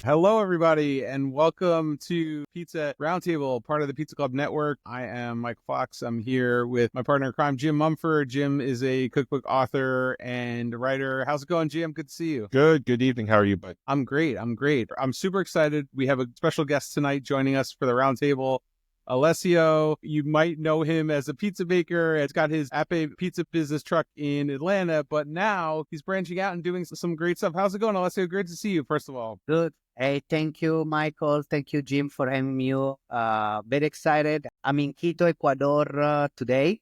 Hello, everybody, and welcome to Pizza Roundtable, part of the Pizza Club Network. I am Michael Fox. I'm here with my partner in crime, Jim Mumford. Jim is a cookbook author and writer. How's it going, Jim? Good to see you. Good evening. How are you, bud? I'm great. I'm super excited. We have a special guest tonight joining us for the Roundtable. Alessio, you might know him as a pizza maker. He's got his Ape pizza business truck in Atlanta, but now he's branching out and doing some great stuff. How's it going, Alessio? Great to see you, first of all. Good. Hey, thank you, Michael. Thank you, Jim, for having me. Very excited. I'm in Quito, Ecuador today.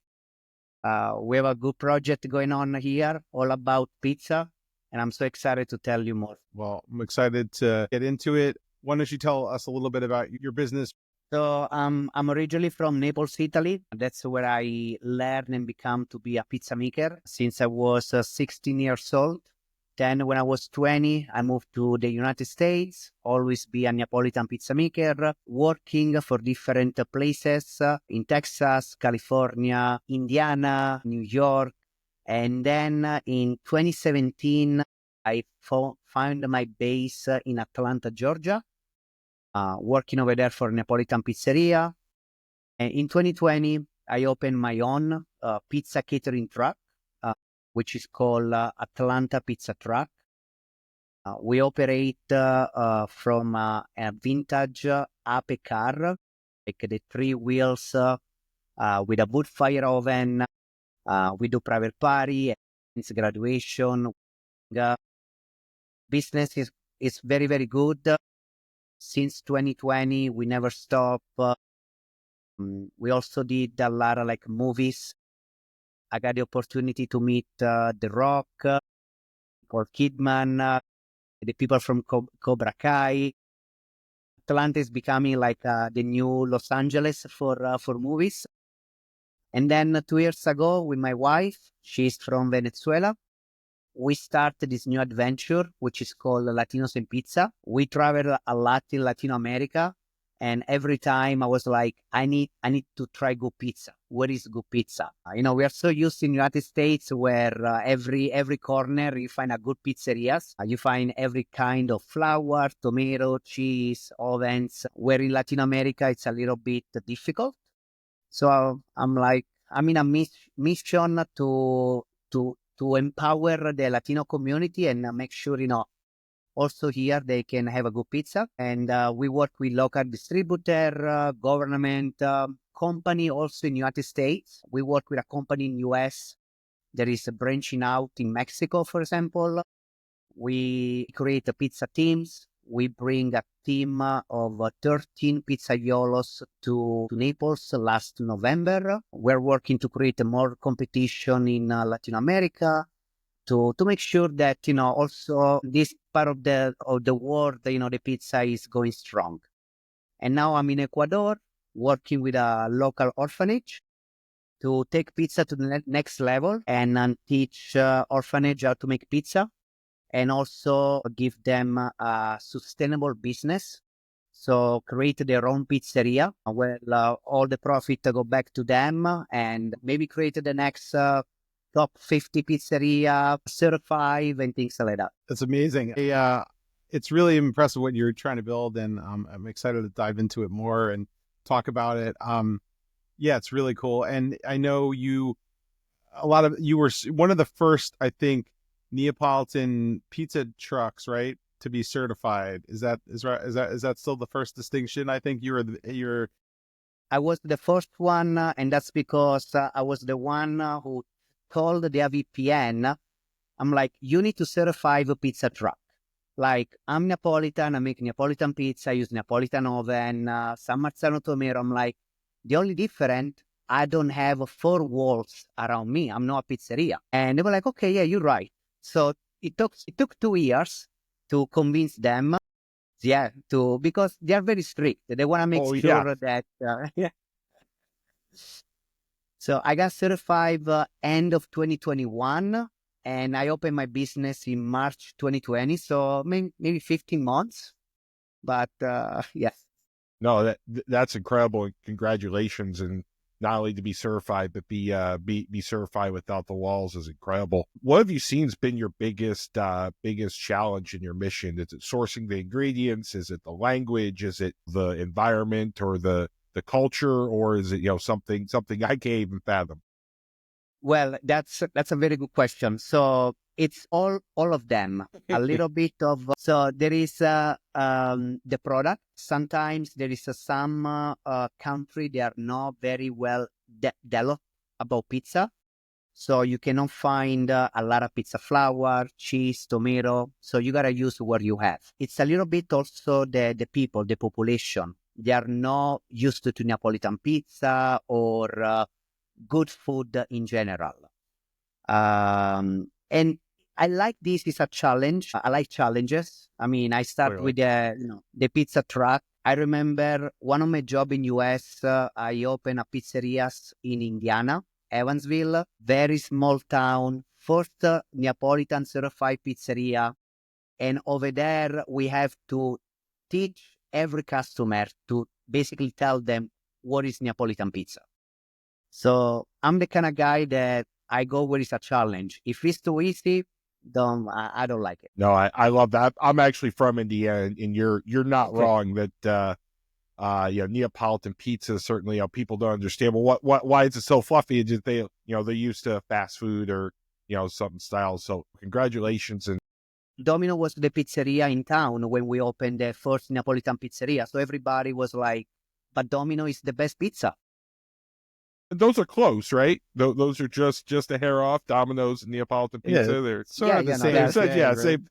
We have a good project going on here, all about pizza, and I'm so excited to tell you more. Well, I'm excited to get into it. Why don't you tell us a little bit about your business? So I'm originally from Naples, Italy. That's where I learned and become to be a pizza maker since I was 16 years old. Then when I was 20, I moved to the United States, always be a Neapolitan pizza maker, working for different places in Texas, California, Indiana, New York. And then in 2017, I found my base in Atlanta, Georgia, working over there for Neapolitan pizzeria. And in 2020, I opened my own pizza catering truck, which is called Atlanta Pizza Truck. We operate from a vintage Ape car, like the 3 wheels with a wood fire oven. We do private party, it's graduation. Business is very, very good. Since 2020, we never stop. We also did a lot of movies. I got the opportunity to meet The Rock, Paul Kidman, the people from Cobra Kai. Atlanta is becoming the new Los Angeles for movies. And then 2 years ago with my wife, she's from Venezuela, we started this new adventure, which is called Latinos and Pizza. We travel a lot in Latin America. And every time I was like, I need to try good pizza. What is good pizza? We are so used in the United States where every corner you find a good pizzerias. You find every kind of flour, tomato, cheese, ovens. Where in Latin America, it's a little bit difficult. So I'm in a mission to empower the Latino community and make sure, also here they can have a good pizza. And we work with local distributor, government, company also in United States. We work with a company in US that is branching out in Mexico, for example. We create pizza teams. We bring a team of 13 pizzaiolos to Naples last November. We're working to create more competition in Latin America to make sure that, also this part of the world, the pizza is going strong. And now I'm in Ecuador working with a local orphanage to take pizza to the next level and teach orphanage how to make pizza. And also give them a sustainable business. So create their own pizzeria where all the profit go back to them and maybe create the next top 50 pizzeria, certified and things like that. That's amazing. It's really impressive what you're trying to build, and I'm excited to dive into it more and talk about it. Yeah, it's really cool. And I know you were one of the first, I think, Neapolitan pizza trucks, right, to be certified. Is that still the first distinction? I think you're. I was the first one, and that's because I was the one who told the VPN, I'm like, you need to certify the pizza truck. Like, I'm Neapolitan, I make Neapolitan pizza, I use Neapolitan oven, San Marzano tomato. I'm like, the only different, I don't have 4 walls around me. I'm not a pizzeria. And they were like, okay, yeah, you're right. So it took 2 years to convince them, because they are very strict. They want to make sure that, So I got certified end of 2021, and I opened my business in March 2020. So maybe 15 months, but yes. No, that's incredible. Congratulations. And not only to be certified, but be certified without the walls is incredible. What have you seen has been your biggest challenge in your mission? Is it sourcing the ingredients? Is it the language? Is it the environment or the culture, or is it something I can't even fathom? Well, that's a very good question. So it's all of them. A little bit of so there is the product. Sometimes there is some country they are not very well developed about pizza. So you cannot find a lot of pizza flour, cheese, tomato. So you gotta use what you have. It's a little bit also the people, the population. They are not used to Neapolitan pizza or good food in general. And I like this is a challenge. I like challenges. I mean, I start Clearly. with the pizza truck. I remember one of my job in US, I opened a pizzerias in Indiana, Evansville, very small town, first Neapolitan certified pizzeria. And over there, we have to teach every customer to basically tell them what is Neapolitan pizza. So I'm the kind of guy that I go where it's a challenge. If it's too easy, I don't like it. No, I love that. I'm actually from Indiana, and you're not Okay. wrong that Neapolitan pizza certainly people don't understand. Well, why is it so fluffy? It's just they're used to fast food or something style. So congratulations. And Domino was the pizzeria in town when we opened the first Neapolitan pizzeria. So everybody was like, but Domino is the best pizza. those are close, right? Those are just a hair off. Domino's and Neapolitan pizza. Yeah, They're sort of the no, same that's thing, right? same.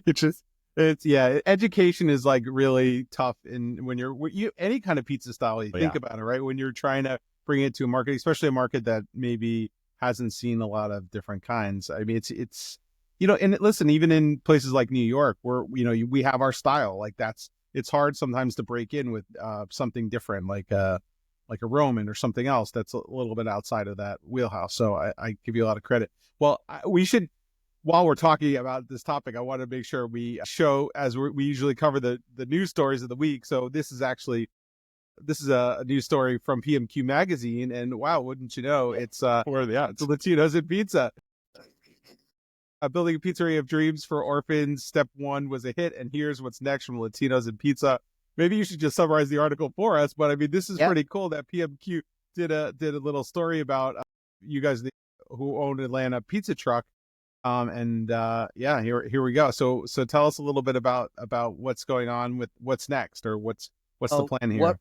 It's just education is like really tough in when you any kind of pizza style you think about it, right? When you're trying to bring it to a market, especially a market that maybe hasn't seen a lot of different kinds. I mean, it's and listen, even in places like New York, where we have our style, like it's hard sometimes to break in with something different, like a Roman or something else that's a little bit outside of that wheelhouse. So I give you a lot of credit. Well, we should, while we're talking about this topic, I want to make sure we show, as we usually cover the news stories of the week. So this is a news story from PMQ magazine, and wow, wouldn't you know, it's What are the odds? the Latinos in pizza. Building a pizzeria of dreams for orphans. Step one was a hit, and here's what's next from Latinos in pizza. Maybe you should just summarize the article for us, but I mean, this is pretty cool that PMQ did a little story about you guys who own Atlanta pizza truck. Here we go. So tell us a little bit about what's going on with what's next, or what's the plan here.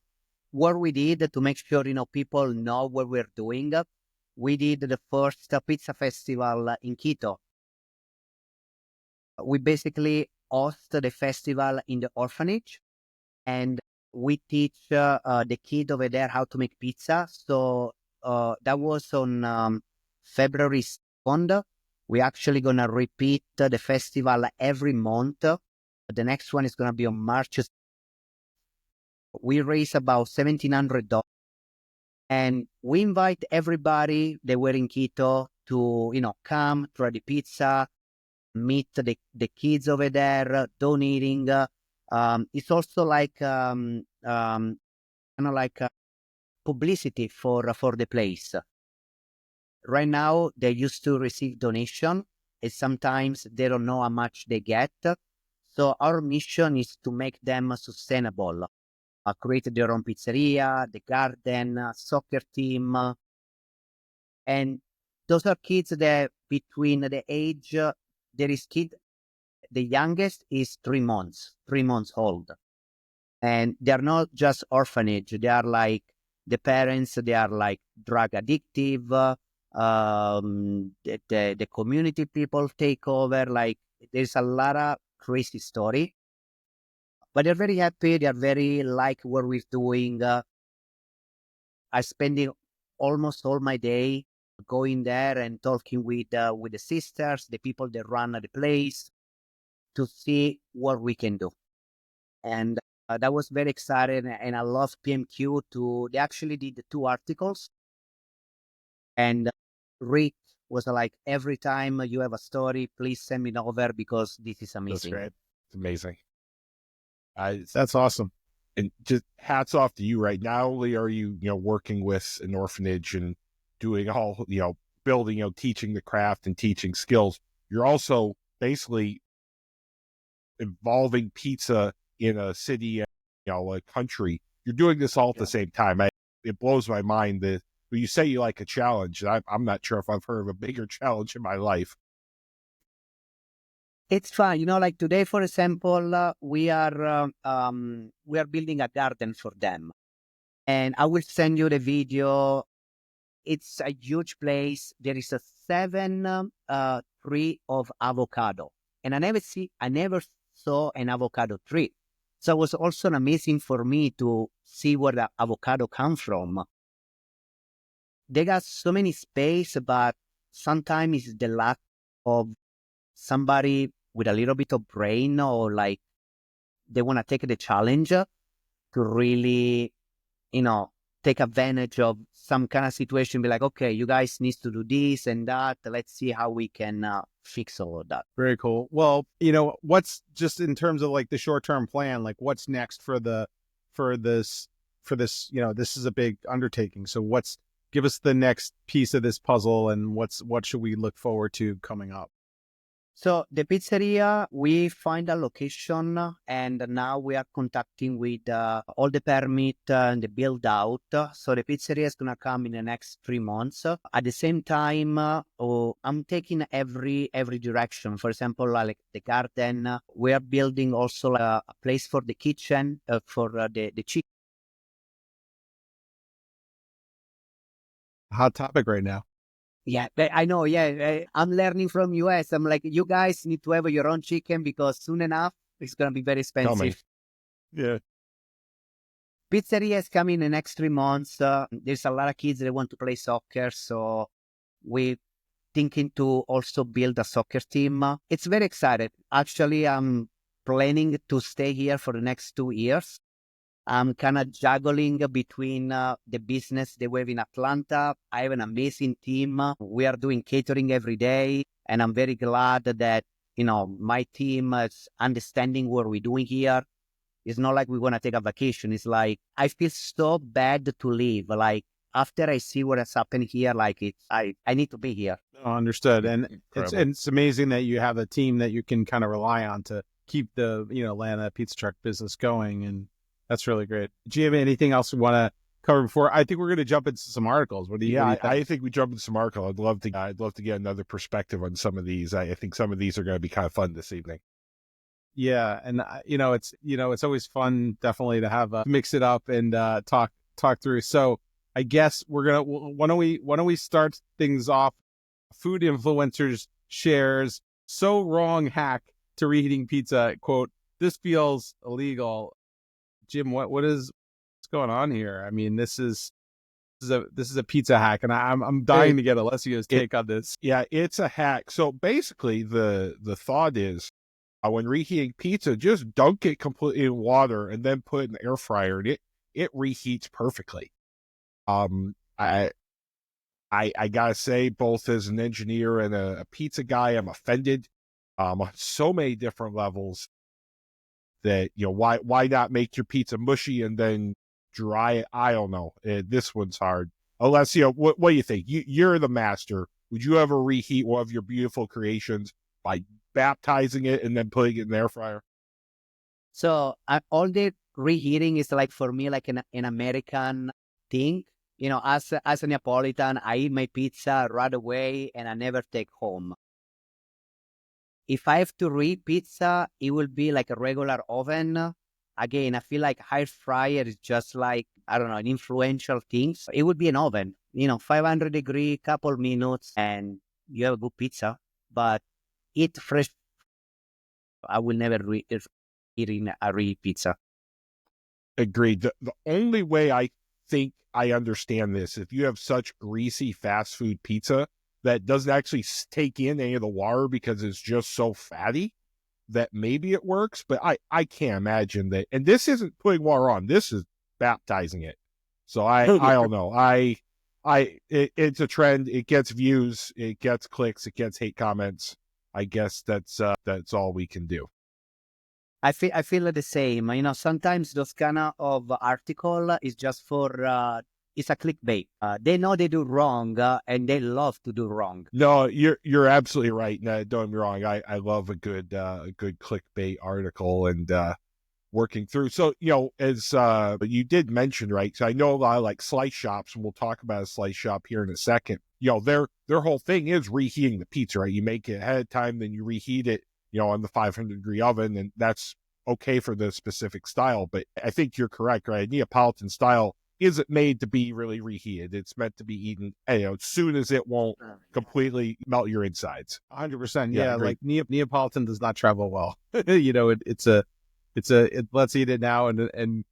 What we did to make sure people know what we're doing. We did the first pizza festival in Quito. We basically host the festival in the orphanage, and we teach the kid over there how to make pizza. So that was on February 2nd. We're actually going to repeat the festival every month. The next one is going to be on March. We raise about $1,700, and we invite everybody that were in Quito to, come try the pizza, meet the kids over there, donating. It's also like kind of like publicity for the place. Right now, they used to receive donation, and sometimes they don't know how much they get. So our mission is to make them sustainable. Create their own pizzeria, the garden, soccer team, and those are kids that between the age there is kid. The youngest is 3 months old. And they're not just orphanage. They are like the parents, they are like drug addictive. The community people take over. Like there's a lot of crazy story. But they're very happy. They're very like what we're doing. I spending almost all my day going there and talking with the sisters, the people that run the place, to see what we can do. And that was very exciting. And I love PMQ they actually did the 2 articles. And Rick was like, every time you have a story, please send me over because this is amazing. That's great. It's amazing. That's awesome. And just hats off to you, right? Not only are you, working with an orphanage and doing all, building, teaching the craft and teaching skills, you're also basically involving pizza in a city, a country. You're doing this all at the same time. It blows my mind that when you say you like a challenge, I'm not sure if I've heard of a bigger challenge in my life. It's fun, like today, for example, we are building a garden for them, and I will send you the video. It's a huge place. There is a 7 tree of avocado, and I never saw an avocado tree. So it was also amazing for me to see where the avocado come from. They got so many space, but sometimes it's the lack of somebody with a little bit of brain, or like they want to take the challenge to really, take advantage of some kind of situation, be like, okay, you guys need to do this and that. Let's see how we can fix all of that. Very cool. Well, what's just in terms of like the short-term plan, like what's next for this, this is a big undertaking. So give us the next piece of this puzzle, and what should we look forward to coming up? So the pizzeria, we find a location, and now we are contacting with all the permit and the build out. So the pizzeria is going to come in the next 3 months. At the same time, I'm taking every direction. For example, like the garden, we are building also a place for the kitchen, for the chicken. Hot topic right now. Yeah, I know. Yeah, I'm learning from US. I'm like, you guys need to have your own chicken, because soon enough it's gonna be very expensive. Yeah. Pizzeria is coming in the next 3 months. There's a lot of kids that want to play soccer, so we're thinking to also build a soccer team. It's very exciting. Actually, I'm planning to stay here for the next 2 years. I'm kind of juggling between the business that we have in Atlanta. I have an amazing team. We are doing catering every day, and I'm very glad that, my team is understanding what we're doing here. It's not like we want to take a vacation. It's like, I feel so bad to leave. Like, after I see what has happened here, like I need to be here. Oh, understood. And Incredible. it's amazing that you have a team that you can kind of rely on to keep the, Atlanta pizza truck business going. And that's really great. Do you have anything else we want to cover before? I think we're going to jump into some articles. What do you think? I think we jump into some articles. I'd love to get another perspective on some of these. I think some of these are going to be kind of fun this evening. Yeah, and it's always fun, definitely, to have mix it up and talk through. So I guess why don't we start things off? Food influencers shares so wrong hack to reheating pizza. Quote: "This feels illegal." Jim, what's going on here? I mean, this is a pizza hack, and I'm dying to get Alessio's take on this. Yeah, it's a hack. So basically, the thought is, when reheating pizza, just dunk it completely in water and then put it in the air fryer, and it reheats perfectly. I gotta say, both as an engineer and a pizza guy, I'm offended on so many different levels. That, why not make your pizza mushy and then dry it? I don't know. This one's hard. Alessio, what do you think? You're the master. Would you ever reheat one of your beautiful creations by baptizing it and then putting it in the air fryer? So all the reheating is like, for me, like an American thing. As a Neapolitan, I eat my pizza right away and I never take home. If I have to reheat pizza, it will be like a regular oven. Again, I feel like air fryer is just like, I don't know, an influential thing. So it would be an oven, 500 degree, couple minutes, and you have a good pizza. But eat fresh. I will never eat in a reheat pizza. Agreed. The only way I think I understand this, if you have such greasy fast food pizza that doesn't actually take in any of the water because it's just so fatty, that maybe it works, but I can't imagine that. And this isn't putting water on, this is baptizing it. So I don't know. It's a trend. It gets views, it gets clicks, it gets hate comments. I guess that's all we can do. I feel the same. You know, sometimes those kind of article is just for it's a clickbait. They know they do wrong, and they love to do wrong. No, you're absolutely right. No, don't get me wrong. I love a good clickbait article and working through. So, as you did mention, right? So I know a lot of like slice shops, and we'll talk about a slice shop here in a second. Their whole thing is reheating the pizza, right? You make it ahead of time, then you reheat it, on the 500-degree oven, and that's okay for the specific style. But I think you're correct, right? Neapolitan style isn't made to be really reheated. It's meant to be eaten, as soon as it won't completely melt your insides. 100%. Yeah, Yeah, agreed. like Neapolitan does not travel well. Let's eat it now and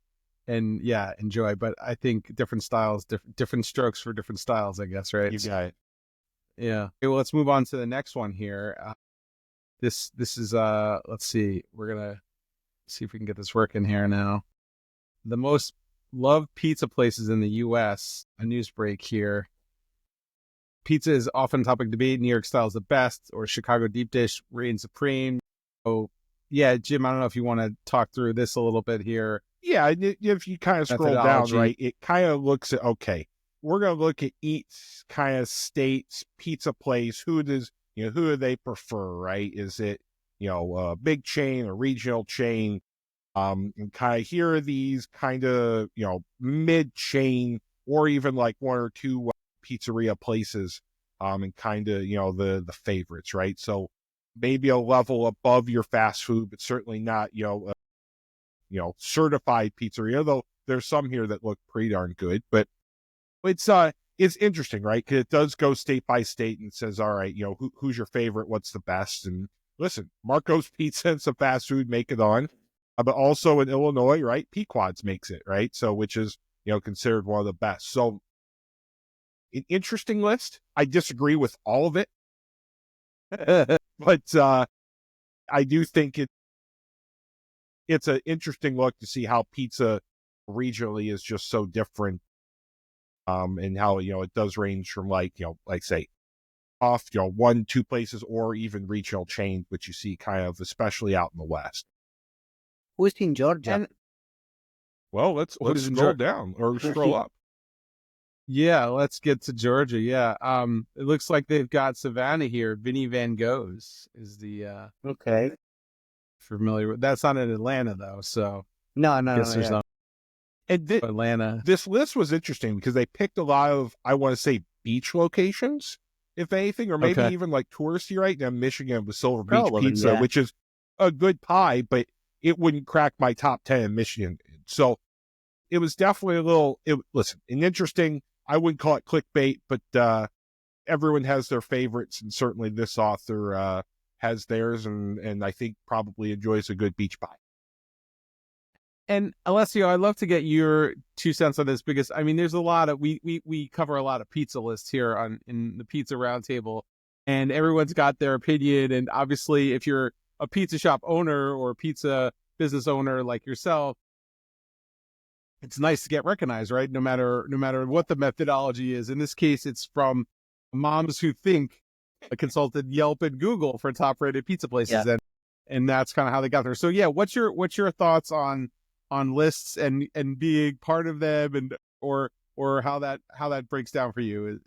yeah, enjoy. But I think different styles, different strokes for different styles, I guess, right? You got it. Yeah. Okay, well, let's move on to the next one here. This is let's see. We're gonna see if we can get this working here now. The most loved pizza places in the U.S. A news break here. Pizza is often topic debate. New York style is the best, or Chicago deep dish reigns supreme. Oh, yeah, Jim. I don't know if you want to talk through this a little bit here. Yeah, if you kind of scroll down, right, it kind of looks at, okay, we're going to look at each kind of state's pizza place. Who do they prefer, right? Is it, a big chain, a regional chain? And kind of here are these kind of, mid-chain or even like one or two pizzeria places, and kind of, the favorites, right? So maybe a level above your fast food, but certainly not, certified pizzeria, though there's some here that look pretty darn good. But it's interesting, right? Because it does go state by state and says, all right, who's your favorite? What's the best? And listen, Marco's Pizza and some fast food make it on. But also in Illinois, right? Pequod's makes it, right? So, which is, considered one of the best. So, an interesting list. I disagree with all of it. But I do think it's an interesting look to see how pizza regionally is just so different. And how, it does range from like say off, 1-2 places or even regional chains, which you see kind of, especially out in the West. Who's in Georgia? And well, let's scroll down or scroll up. Yeah, let's get to Georgia. Yeah. It looks like they've got Savannah here. Vinny Van Gogh's is the Okay. familiar with. That's not in Atlanta though, so No, guess there's no And Atlanta. This list was interesting because they picked a lot of, I want to say, beach locations, if anything, or maybe even like touristy, right? Now, Michigan with Silver Beach Probably, Pizza, yeah. which is a good pie, but it wouldn't crack my top 10 in Michigan. So it was definitely listen, an interesting, I wouldn't call it clickbait, but everyone has their favorites, and certainly this author has theirs, and I think probably enjoys a good beach pie. And Alessio, I'd love to get your 2 cents on this because I mean, there's a lot of we cover a lot of pizza lists here in the Pizza Roundtable, and everyone's got their opinion. And obviously, if you're a pizza shop owner or a pizza business owner like yourself, it's nice to get recognized, right? No matter what the methodology is. In this case, it's from Moms Who Think, consulted Yelp and Google for top-rated pizza places, and that's kind of how they got there. So yeah, what's your thoughts on lists and being part of them, and or how that breaks down for you?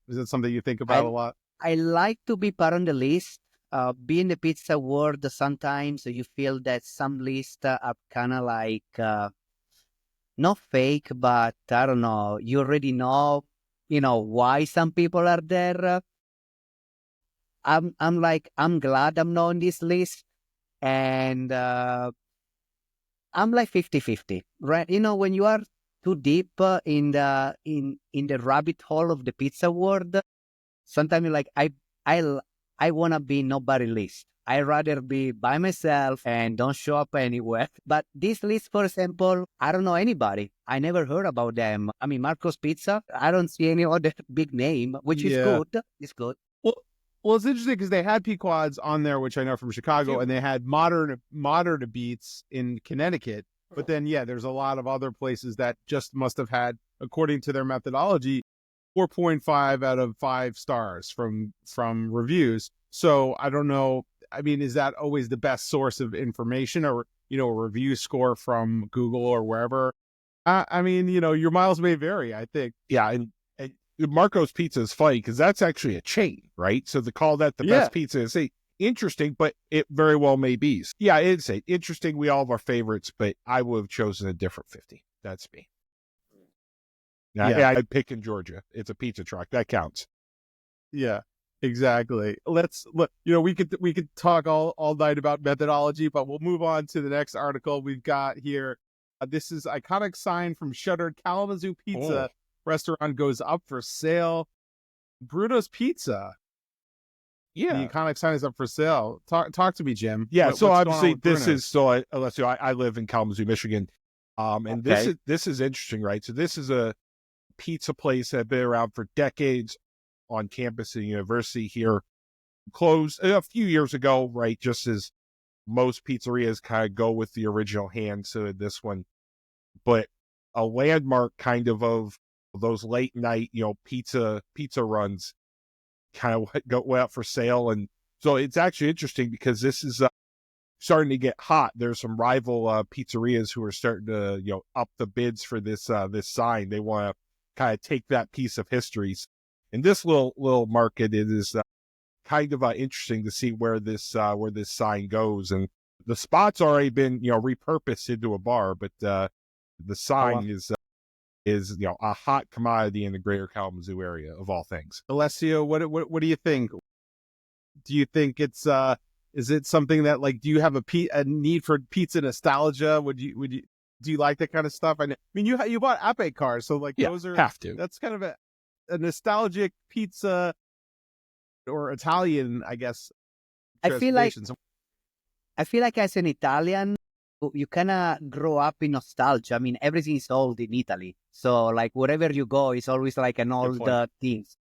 Is it something you think about a lot? I like to be part on the list. Be in the pizza world, sometimes you feel that some lists are kind of like not fake, but I don't know. You already know, why some people are there. I'm glad I'm not on this list, and I'm like 50-50, right? When you are too deep in the rabbit hole of the pizza world, sometimes you're like, I want to be nobody list. I rather be by myself and don't show up anywhere. But this list, for example, I don't know anybody. I never heard about them. I mean, Marco's Pizza, I don't see any other big name, which is good. It's good. Well, it's interesting because they had Pequods on there, which I know from Chicago, and they had modern beats in Connecticut. But then, yeah, there's a lot of other places that just must have had, according to their methodology, 4.5 out of 5 stars from reviews. So I don't know. I mean, is that always the best source of information, or a review score from Google or wherever. I mean, your miles may vary, I think. Yeah, and Marco's Pizza is funny because that's actually a chain, right? So to call that the best pizza is interesting, but it very well may be. Yeah, it's interesting. We all have our favorites, but I would have chosen a different 50. That's me. Yeah, I'd pick in Georgia. It's a pizza truck. That counts. Yeah, exactly. Let's look. We could talk all night about methodology, but we'll move on to the next article we've got here. This is iconic sign from shuttered Kalamazoo Pizza restaurant goes up for sale. Bruno's Pizza. Yeah, the iconic sign is up for sale. Talk to me, Jim. Yeah, so obviously this is Alessio. I live in Kalamazoo, Michigan, and this is interesting, right? So this is a pizza place that had been around for decades on campus of the university here. Closed a few years ago, right? Just as most pizzerias kind of go with the original hand, so this one, but a landmark kind of those late night, pizza runs kind of went out for sale. And so it's actually interesting because this is starting to get hot. There's some rival pizzerias who are starting to, up the bids for this sign. They want to kind of take that piece of history. In this little market, it is kind of interesting to see where this sign goes. And the spot's already been, repurposed into a bar, but the sign is a hot commodity in the greater Kalamazoo area of all things. Alessio, what do you think? Do you think it's is it something that, like, do you have a need for pizza nostalgia? Do you like that kind of stuff? I mean, you bought Ape cars, so like those are have to. That's kind of a nostalgic pizza or Italian, I guess. I feel like as an Italian, you kind of grow up in nostalgia. I mean, everything is old in Italy. So like wherever you go, it's always like an old things.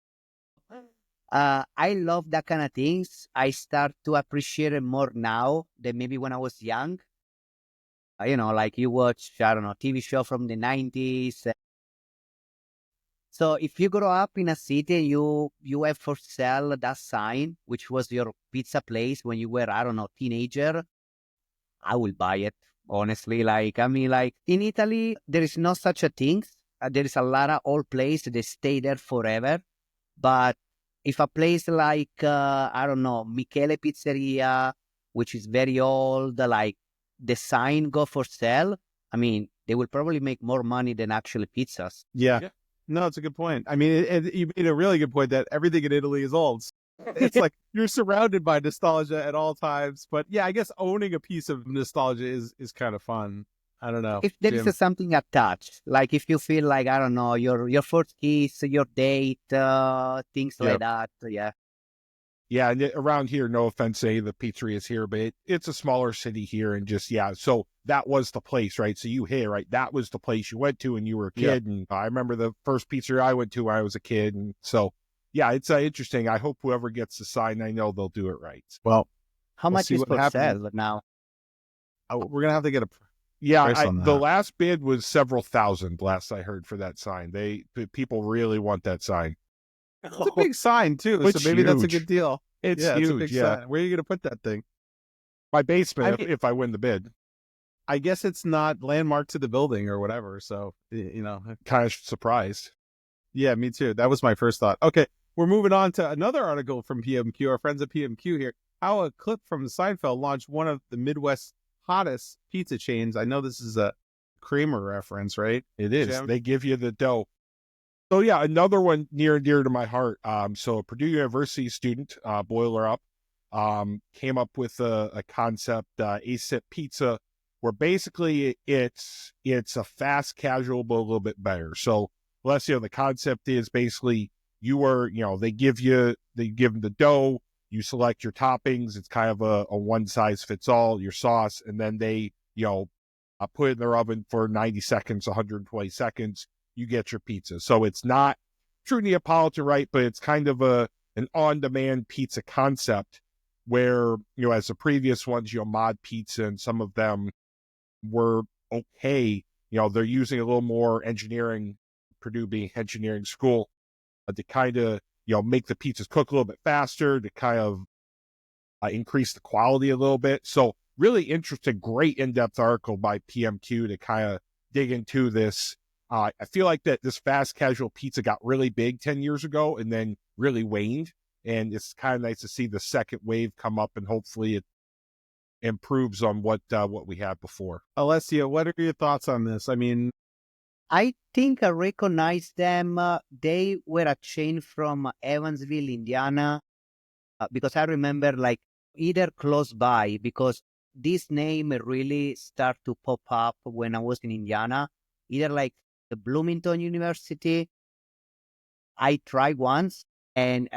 I love that kind of things. I start to appreciate it more now than maybe when I was young. Like you watch, I don't know, TV show from the 90s. So if you grow up in a city and you have for sale that sign, which was your pizza place when you were, I don't know, teenager, I will buy it. Honestly, like in Italy, there is no such a thing. There is a lot of old places that stay there forever. But if a place like, I don't know, Michele Pizzeria, which is very old, like the sign go for sale, I mean, they will probably make more money than actually pizzas. Yeah. No, it's a good point. I mean, you made a really good point that everything in Italy is old. It's like you're surrounded by nostalgia at all times. But yeah, I guess owning a piece of nostalgia is kind of fun. I don't know. If there is something attached, like if you feel like, I don't know, your first kiss, your date, things like that. Yeah. Yeah, and around here, no offense to any of the pizzerias here, but it's a smaller city here, and just, so that was the place, right? So you hit, right? That was the place you went to when you were a kid, and I remember the first pizzeria I went to when I was a kid, and so, yeah, it's interesting. I hope whoever gets the sign, I know they'll do it right. Well, how much is for sale now? We're gonna have to get a the last bid was several thousand. Last I heard for that sign, people really want that sign. It's a big sign too, so maybe that's a good deal. It's huge. It's a big sign. Where are you gonna put that thing? My basement, if I win the bid. I guess it's not landmarked to the building or whatever, so kind of surprised. Yeah, me too. That was my first thought. Okay, we're moving on to another article from PMQ. Our friends at PMQ here. How a clip from Seinfeld launched one of the Midwest's hottest pizza chains. I know this is a Kramer reference, right? It is. Jim? They give you the dough. So yeah, another one near and dear to my heart. So a Purdue University student, Boiler Up, came up with a concept, ASIP pizza, where basically it's a fast casual but a little bit better. So Alessio, the concept is basically they give them the dough, you select your toppings. It's kind of a one size fits all, your sauce, and then they put it in their oven for 90 seconds, 120 seconds. You get your pizza. So it's not true Neapolitan, right? But it's kind of an on-demand pizza concept where, as the previous ones, Mod Pizza and some of them were okay. They're using a little more engineering, Purdue being engineering school, to kind of, make the pizzas cook a little bit faster, to kind of increase the quality a little bit. So really interesting, great in-depth article by PMQ to kind of dig into this. I feel like that this fast casual pizza got really big 10 years ago and then really waned. And it's kind of nice to see the second wave come up, and hopefully it improves on what we had before. Alessio, what are your thoughts on this? I mean, I think I recognize them. They were a chain from Evansville, Indiana, because I remember like either close by, because this name really started to pop up when I was in Indiana, either like the Bloomington University. I tried once, and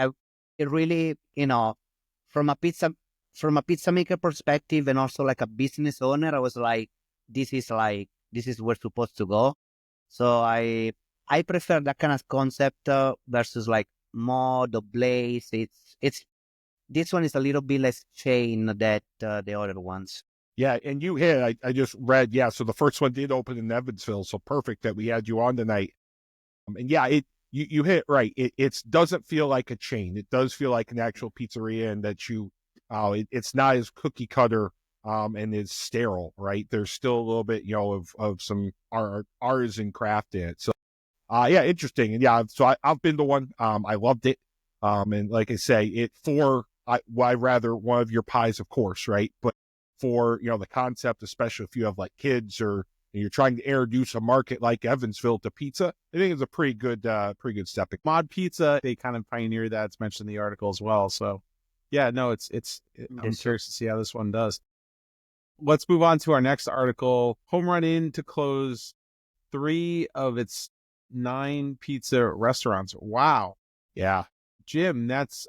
it really, from a pizza maker perspective, and also like a business owner, I was like, this is where it's supposed to go. So I prefer that kind of concept versus like mod or blaze. It's this one is a little bit less chain that the other ones. Yeah, and you hit, I just read, yeah, so the first one did open in Evansville, so perfect that we had you on tonight. And yeah, you hit it right. It doesn't feel like a chain. It does feel like an actual pizzeria, and that it's not as cookie cutter and is sterile, right? There's still a little bit, of some artisan craft in it. So, yeah, interesting. And yeah, so I've been to one. I loved it. And like I say, I'd rather one of your pies, of course, right? But for, the concept, especially if you have like kids or you're trying to introduce a market like Evansville to pizza, I think it's a pretty good stepping. mod pizza, they kind of pioneered that. It's mentioned in the article as well. So yeah, no, I'm curious to see how this one does. Let's move on to our next article. Home Run Inn to close 3 of its 9 pizza restaurants. Wow. Yeah. Jim, that's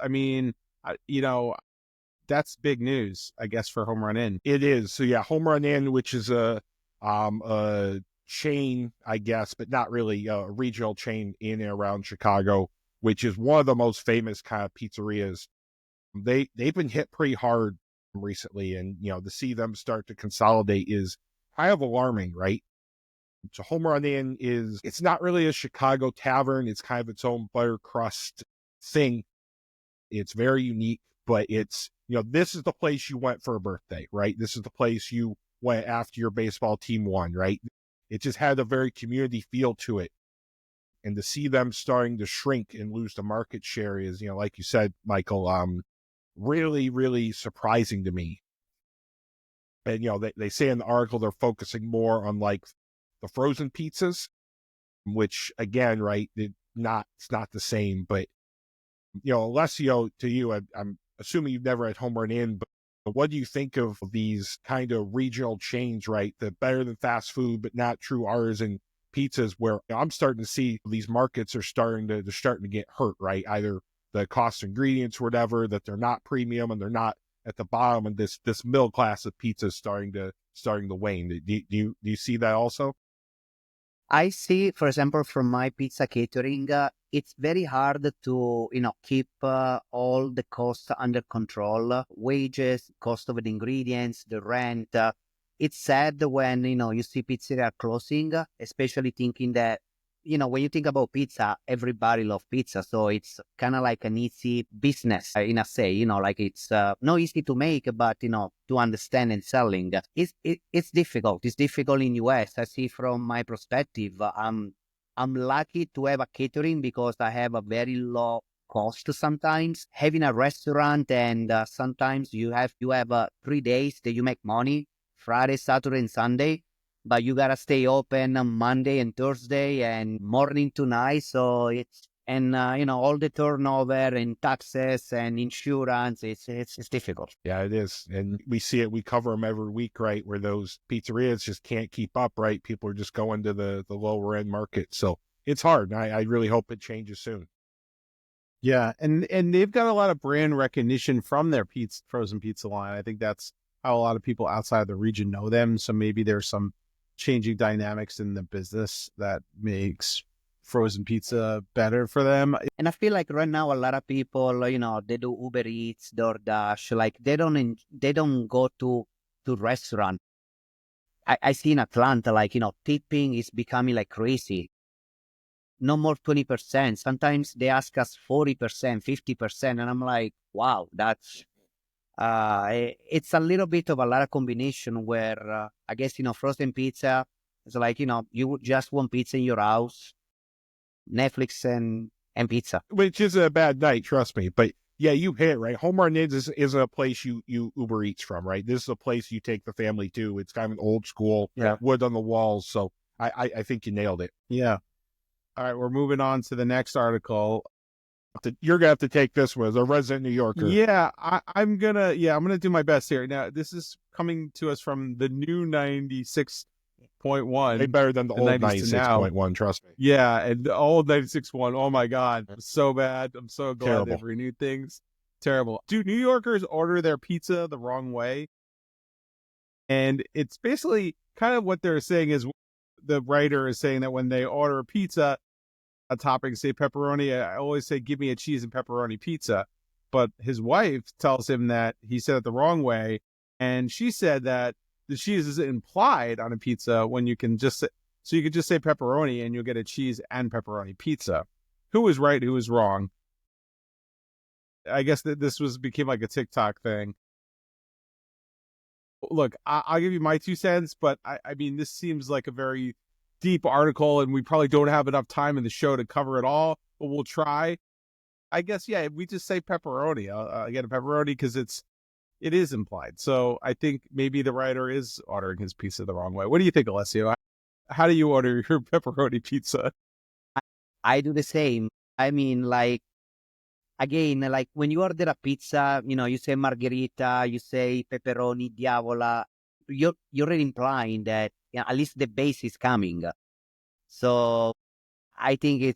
big news, I guess, for Home Run Inn. It is. So yeah, Home Run Inn, which is a chain, I guess, but not really a regional chain in and around Chicago, which is one of the most famous kind of pizzerias. They've been hit pretty hard recently, and to see them start to consolidate is kind of alarming, right? So Home Run Inn it's not really a Chicago tavern. It's kind of its own butter crust thing. It's very unique, but it's, this is the place you went for a birthday, right? This is the place you went after your baseball team won, right? It just had a very community feel to it. And to see them starting to shrink and lose the market share is, like you said, Michael, really, really surprising to me. And, they say in the article they're focusing more on like the frozen pizzas, which again, right, it's not the same. But, Alessio, to you, I'm assuming you've never had Home Run Inn, but what do you think of these kind of regional chains, right? The better than fast food, but not true artisan pizzas, where I'm starting to see these markets are starting to get hurt, right? Either the cost of ingredients or whatever, that they're not premium and they're not at the bottom, and this middle class of pizza is starting to wane. Do you see that also? I see, for example, from my pizza catering, it's very hard to, keep all the costs under control, wages, cost of the ingredients, the rent. It's sad when, you see pizzeria closing, especially thinking that, when you think about pizza, everybody loves pizza. So it's kind of like an easy business in a say, like it's not easy to make, but, to understand and selling. It's difficult. It's difficult in US. I see from my perspective, I'm lucky to have a catering because I have a very low cost sometimes. Having a restaurant, and sometimes you have 3 days that you make money, Friday, Saturday, and Sunday. But you gotta stay open on Monday and Thursday and morning to night. So all the turnover and taxes and insurance, it's difficult. Yeah, it is. And we see it, we cover them every week, right? Where those pizzerias just can't keep up, right? People are just going to the lower end market. So it's hard. I really hope it changes soon. Yeah. And they've got a lot of brand recognition from their frozen pizza line. I think that's how a lot of people outside of the region know them. So maybe there's some changing dynamics in the business that makes frozen pizza better for them. And I feel like right now a lot of people, they do Uber Eats, DoorDash, like they don't go to restaurant. I see in Atlanta, like, tipping is becoming like crazy. No more 20%. Sometimes they ask us 40%, 50%. And I'm like, wow, It's a little bit of a lot of combination where I guess, frozen pizza is like, you just want pizza in your house, Netflix and pizza. Which isn't a bad night, trust me. But yeah, you hit it, right? Home Run Inns isn't a place you Uber Eats from, right? This is a place you take the family to. It's kind of an old school, wood on the walls. So I think you nailed it. Yeah. All right, we're moving on to the next article. You're gonna have to take this one as a resident New Yorker. Yeah, I'm gonna do my best here. Now, this is coming to us from the new 96.1. Way better than the old 96.1, trust me. Yeah, and the old 96.1. Oh my God, so bad. I'm so glad they've renewed things. Terrible. Do New Yorkers order their pizza the wrong way? And it's basically kind of what they're saying is the writer is saying that when they order a pizza, a topping, say pepperoni, I always say, give me a cheese and pepperoni pizza. But his wife tells him that he said it the wrong way. And she said that the cheese is implied on a pizza when you can just say, so you could just say pepperoni and you'll get a cheese and pepperoni pizza. Who was right? Who was wrong? I guess that this became like a TikTok thing. Look, I'll give you my 2 cents, but I mean, this seems like a very deep article, and we probably don't have enough time in the show to cover it all, but we'll try. I guess, yeah, we just say pepperoni. Again, pepperoni because it is implied. So I think maybe the writer is ordering his pizza the wrong way. What do you think, Alessio? How do you order your pepperoni pizza? I do the same. I mean, like, again, like when you order a pizza, you say margherita, you say pepperoni, diavola, you're already implying that at least the base is coming. So I think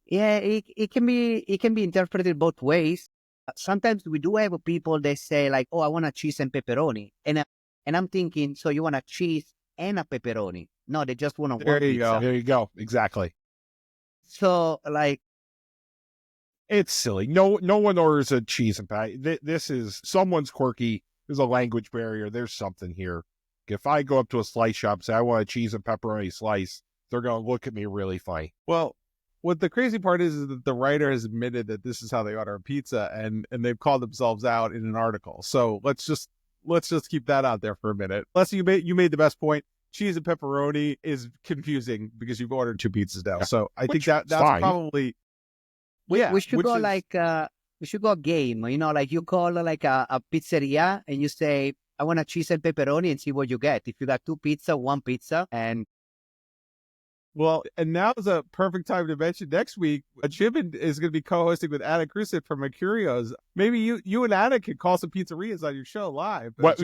it can be interpreted both ways. Sometimes we do have people that say like, oh, I want a cheese and pepperoni. And I'm thinking, so you want a cheese and a pepperoni? No, they just want a one pizza. There you go. Exactly. So like, it's silly. No one orders a cheese and pie. This is someone's quirky. There's a language barrier. There's something here. If I go up to a slice shop and say I want a cheese and pepperoni slice, they're going to look at me really funny. Well, what the crazy part is that the writer has admitted that this is how they order a pizza, and they've called themselves out in an article. So let's just keep that out there for a minute. Leslie, you made the best point. Cheese and pepperoni is confusing because you've ordered 2 pizzas now. So I think that's fine. Probably we should go we should go game. Like you call like a pizzeria and you say, I want a cheese and pepperoni, and see what you get. If you got 2 pizza, 1 pizza, and well, and now is a perfect time to mention next week, Jim is going to be co-hosting with Anna Krusip from Mercurios. Maybe you and Anna could call some pizzerias on your show live. I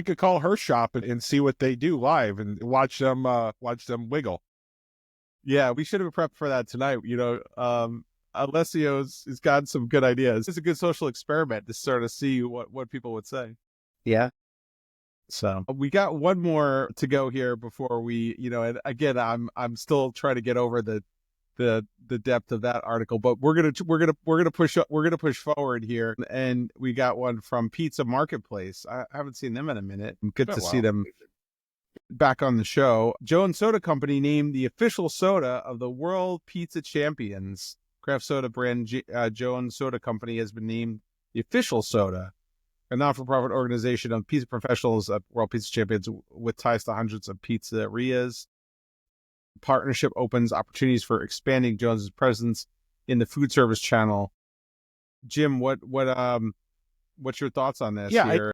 could call her shop and see what they do live and watch them wiggle. Yeah, we should have prepped for that tonight. Alessio's has got some good ideas. It's a good social experiment to sort of see what people would say. Yeah. So we got one more to go here before we, and again, I'm still trying to get over the depth of that article, but we're gonna push forward here, and we got one from Pizza Marketplace. I haven't seen them in a minute. Good to see them back on the show. Jones Soda Company named the official soda of the World Pizza Champions. Craft soda brand Jones Soda Company has been named the official soda, a not-for-profit organization of pizza professionals at World Pizza Champions with ties to hundreds of pizzerias. Partnership opens opportunities for expanding Jones's presence in the food service channel. Jim, what's your thoughts on this? Yeah,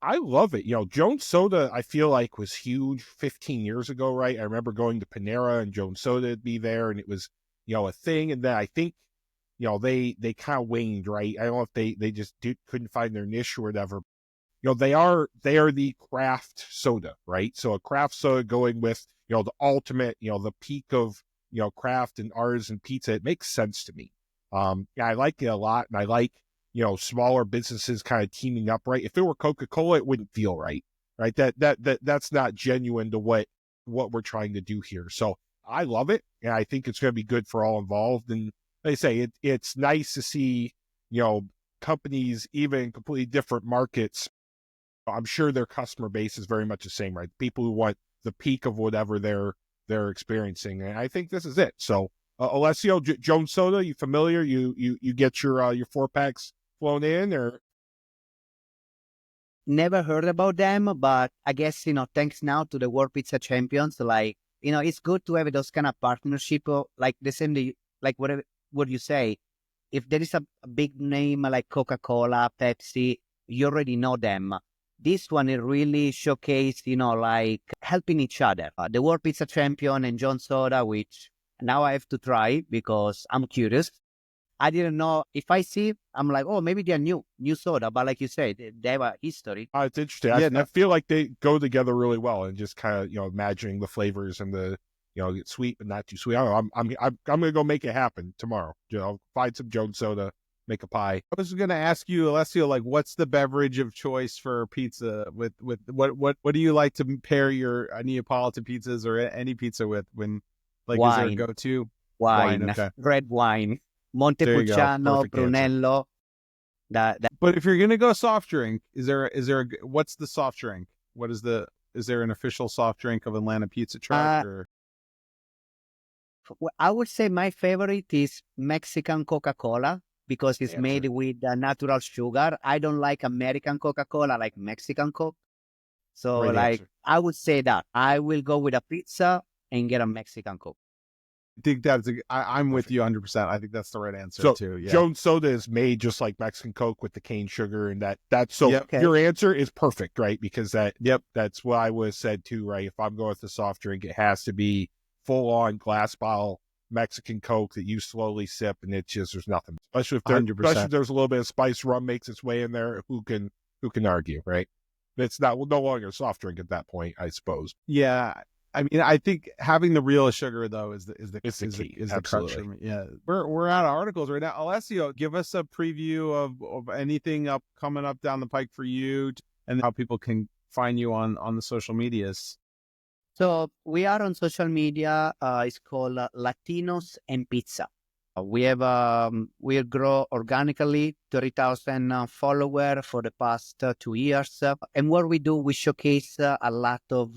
I love it. Jones Soda, I feel like, was huge 15 years ago, right? I remember going to Panera and Jones Soda would be there, and it was, a thing. And then I think, they kind of waned, right? I don't know if they just couldn't find their niche or whatever. They are the craft soda, right? So a craft soda going with, the ultimate, the peak of, craft and artisan pizza. It makes sense to me. I like it a lot, and I like, smaller businesses kind of teaming up, right? If it were Coca-Cola, it wouldn't feel right? That's not genuine to what we're trying to do here. So I love it, and I think it's going to be good for all involved. And they say it's nice to see, companies even in completely different markets. I'm sure their customer base is very much the same, right? People who want the peak of whatever they're experiencing. And I think this is it. So Alessio, Jones Soda, you familiar? You get your 4-packs flown in, or? Never heard about them, but I guess, thanks now to the World Pizza Champions, like, it's good to have those kind of partnership, like the same, like whatever, what you say, if there is a big name like Coca-Cola, Pepsi, you already know them. This one, it really showcased, like helping each other. The World Pizza Champion and John Soda, which now I have to try because I'm curious. I didn't know. If I see, I'm like, oh, maybe they're new soda. But like you say, they have a history. It's interesting. Yeah, I feel like they go together really well, and just kind of imagining the flavors and the get sweet but not too sweet. I don't know. I'm gonna go make it happen tomorrow. Find some Jones Soda, make a pie. I was going to ask you, Alessio, like, what's the beverage of choice for pizza? With what do you like to pair your Neapolitan pizzas or any pizza with? When, like, is there a Wine. go-to? Wine. Okay. Red wine. There you go. Montepulciano, Perfect answer. Brunello. That But if you're gonna go soft drink, what's the soft drink? Is there an official soft drink of Atlanta Pizza Truck? Or I would say my favorite is Mexican Coca-Cola because it's made with natural sugar. I don't like American Coca-Cola, I like Mexican Coke. So I would say that I will go with a pizza and get a Mexican Coke. I think I'm with you 100%. I think that's the right answer too. Yeah. Jones Soda is made just like Mexican Coke with the cane sugar, and that's so. Yep. Your answer is perfect, right? Because that's what I would have said too, right? If I'm going with the soft drink, it has to be full on glass bottle Mexican Coke that you slowly sip, and it's just there's nothing. Especially if there's a little bit of spice, rum makes its way in there. Who can argue, right? It's no longer a soft drink at that point, I suppose. Yeah. I mean, I think having the real sugar though is the key. The crutch for me. Yeah, we're out of articles right now. Alessio, give us a preview of anything coming up down the pike for you, and how people can find you on the social medias. So we are on social media. It's called Latinos and Pizza. We have we grow organically 30,000 followers for the past 2 years. And what we do, we showcase a lot of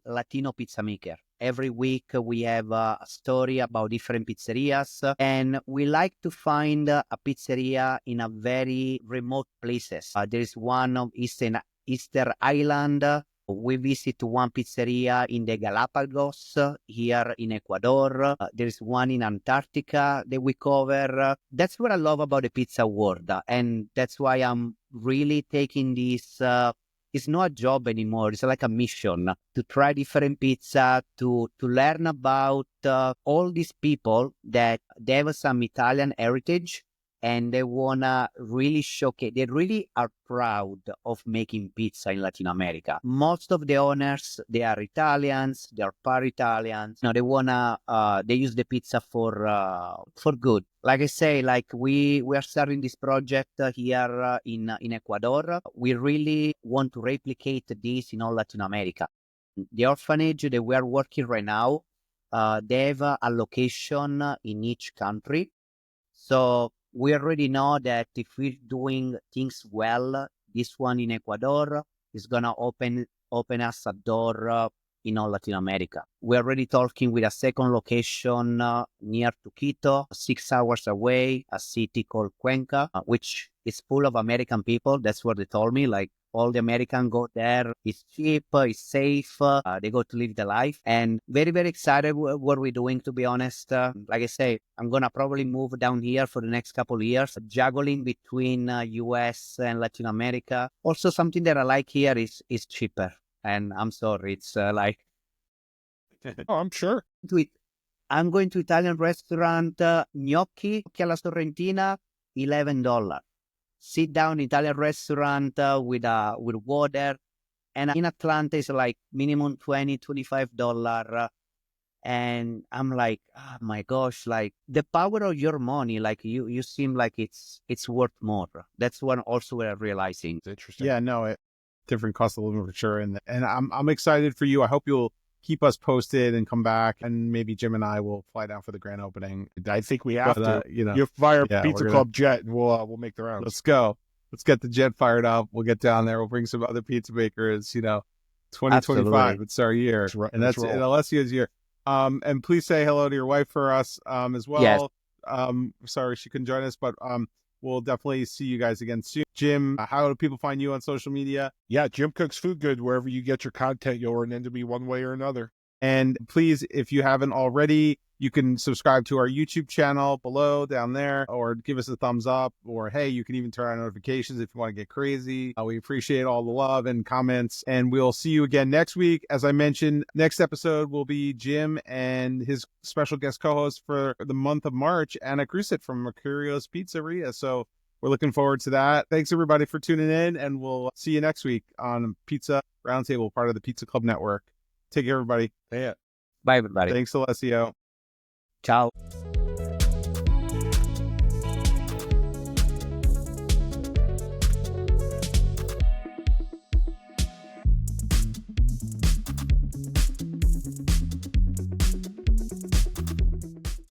Latino pizza maker. Every week we have a story about different pizzerias, and we like to find a pizzeria in a very remote places. There is one of Easter Island. We visit one pizzeria in the Galapagos here in Ecuador. There's one in Antarctica that we cover. That's what I love about the pizza world. And that's why I'm really taking this. It's not a job anymore. It's like a mission to try different pizza, to learn about all these people that they have some Italian heritage, and they wanna really showcase. They really are proud of making pizza in Latin America. Most of the owners, they are Italians. They are part Italians. They wanna. They use the pizza for good. Like I say, like we are starting this project here in Ecuador. We really want to replicate this in all Latin America. The orphanage that we are working right now, they have a location in each country. So we already know that if we're doing things well, this one in Ecuador is gonna open us a door in all Latin America. We're already talking with a second location near to Quito, 6 hours away, a city called Cuenca, which is full of American people. That's what they told me. Like, all the Americans go there. It's cheap, it's safe. They go to live the life. And very, very excited what we're doing, to be honest. Like I say, I'm going to probably move down here for the next couple of years, juggling between US and Latin America. Also, something that I like here is cheaper. And I'm sorry, it's like... Oh, I'm sure. I'm going to Italian restaurant, gnocchi alla sorrentina, $11. Sit down Italian restaurant with water, and in Atlanta it's like minimum $20-$25, and I'm like, oh my gosh, like the power of your money, like you seem like it's worth more. That's what also we're realizing. It's interesting. Yeah, no, different cost of living for sure, and I'm excited for you. I hope you'll keep us posted and come back, and maybe Jim and I will fly down for the grand opening. I think we have to. You fire Pizza Club jet, and we'll make the rounds. Let's go. Let's get the jet fired up. We'll get down there. We'll bring some other pizza makers. 2025. Absolutely. It's our year, and that's Alessio's year. And please say hello to your wife for us as well. Yes. Sorry she couldn't join us, but we'll definitely see you guys again soon. Jim, how do people find you on social media? Yeah, Jim Cooks Food Good. Wherever you get your content, you'll run into me one way or another. And please, if you haven't already, you can subscribe to our YouTube channel below, down there, or give us a thumbs up, or hey, you can even turn on notifications if you want to get crazy. We appreciate all the love and comments, and we'll see you again next week. As I mentioned, next episode will be Jim and his special guest co-host for the month of March, Anna Crusit from Mercurio's Pizzeria. So we're looking forward to that. Thanks everybody for tuning in, and we'll see you next week on Pizza Roundtable, part of the Pizza Club Network. Take care, everybody. Yeah. Bye, everybody. Thanks, Alessio. Ciao.